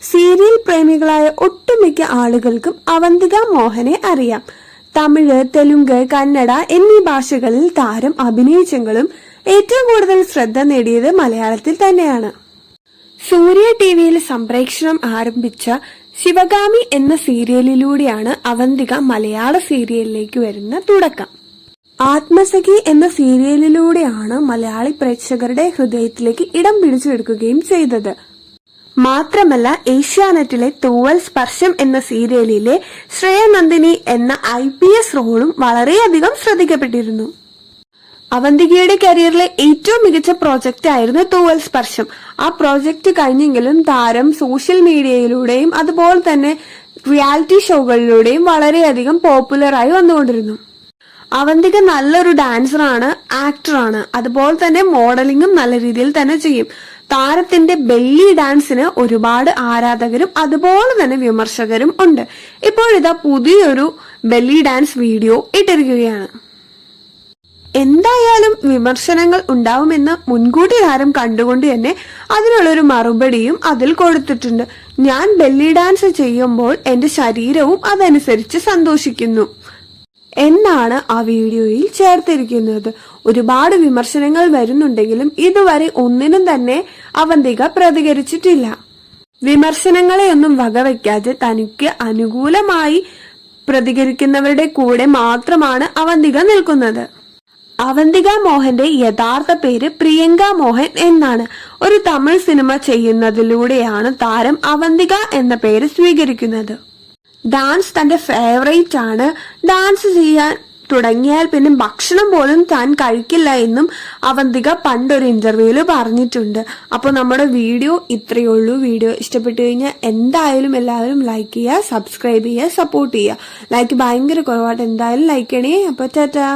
Serial പ്രേമികളായ ഒട്ടുമിക്ക ആളുകൾക്കും അവന്തിക മോഹനെ അറിയാം. തമിഴ്, തെലുങ്ക്, കന്നഡ എന്നീ ഭാഷകളിൽ താരം അഭിനയിച്ചെങ്കിലും ഏറ്റവും കൂടുതൽ ശ്രദ്ധ നേടിയത് മലയാളത്തിൽ തന്നെയാണ്. സൂര്യ ടിവിയിൽ സംപ്രേക്ഷണം ആരംഭിച്ച ശിവഗാമി എന്ന സീരിയലിലൂടെയാണ് അവന്തിക മലയാള സീരിയലിലേക്ക് വരുന്ന തുടക്കം. ആത്മസഖി എന്ന സീരിയലിലൂടെയാണ് മലയാളി പ്രേക്ഷകരുടെ ഹൃദയത്തിലേക്ക് ഇടം പിടിച്ചെടുക്കുകയും ചെയ്തത്. മാത്രമല്ല, ഏഷ്യാനെറ്റിലെ തൂവൽ സ്പർശം എന്ന സീരിയലിലെ ശ്രേയ നന്ദിനി എന്ന IPS റോളും വളരെയധികം ശ്രദ്ധിക്കപ്പെട്ടിരുന്നു. അവന്തികയുടെ കരിയറിലെ ഏറ്റവും മികച്ച പ്രോജക്റ്റ് ആയിരുന്നു തൂവൽ സ്പർശം. ആ പ്രോജക്റ്റ് കഴിഞ്ഞെങ്കിലും താരം സോഷ്യൽ മീഡിയയിലൂടെയും അതുപോലെ തന്നെ റിയാലിറ്റി ഷോകളിലൂടെയും വളരെയധികം പോപ്പുലറായി വന്നുകൊണ്ടിരുന്നു. അവന്തിക നല്ലൊരു ഡാൻസറാണ്, ആക്ടറാണ്, അതുപോലെ തന്നെ മോഡലിംഗും നല്ല രീതിയിൽ തന്നെ ചെയ്യും. താരത്തിന്റെ ബെല്ലി ഡാൻസിന് ഒരുപാട് ആരാധകരും അതുപോലെ തന്നെ വിമർശകരും ഉണ്ട്. ഇപ്പോഴിതാ പുതിയൊരു ബെല്ലി ഡാൻസ് വീഡിയോ ഇട്ടിരിക്കുകയാണ്. എന്തായാലും വിമർശനങ്ങൾ ഉണ്ടാവുമെന്ന് മുൻകൂട്ടി താരം കണ്ടുകൊണ്ട് തന്നെ അതിനുള്ളൊരു മറുപടിയും അതിൽ കൊടുത്തിട്ടുണ്ട്. ഞാൻ ബെല്ലി ഡാൻസ് ചെയ്യുമ്പോൾ എന്റെ ശരീരവും അതനുസരിച്ച് സന്തോഷിക്കുന്നു എന്നാണ് ആ വീഡിയോയിൽ ചേർത്തിരിക്കുന്നത്. ഒരുപാട് വിമർശനങ്ങൾ വരുന്നുണ്ടെങ്കിലും ഇതുവരെ ഒന്നിനും തന്നെ അവന്തിക പ്രതികരിച്ചിട്ടില്ല. വിമർശനങ്ങളെയൊന്നും വകവയ്ക്കാതെ തനിക്ക് അനുകൂലമായി പ്രതികരിക്കുന്നവരുടെ കൂടെ മാത്രമാണ് അവന്തിക നിൽക്കുന്നത്. അവന്തിക മോഹന്റെ യഥാർത്ഥ പേര് പ്രിയങ്ക മോഹൻ എന്നാണ്. ഒരു തമിഴ് സിനിമ ചെയ്യുന്നതിലൂടെയാണ് താരം അവന്തിക എന്ന പേര് സ്വീകരിക്കുന്നത്. ഡാൻസ് തന്റെ ഫേവറേറ്റ് ആണ്. ഡാൻസ് ചെയ്യാൻ തുടങ്ങിയാൽ പിന്നെ ഭക്ഷണം പോലും താൻ കഴിക്കില്ല എന്നും അവന്തിക പണ്ടൊരു ഇന്റർവ്യൂവിൽ പറഞ്ഞിട്ടുണ്ട്. അപ്പോൾ നമ്മുടെ വീഡിയോ ഇത്രയേ ഉള്ളൂ. വീഡിയോ ഇഷ്ടപ്പെട്ടു കഴിഞ്ഞാൽ എന്തായാലും എല്ലാവരും ലൈക്ക് ചെയ്യുക, സബ്സ്ക്രൈബ് ചെയ്യുക, സപ്പോർട്ട് ചെയ്യുക. ലൈക്ക് ഭയങ്കര കുറവായിട്ട് എന്തായാലും ലൈക്ക് ചെയ്യണേ. അപ്പോൾ ടാറ്റാ.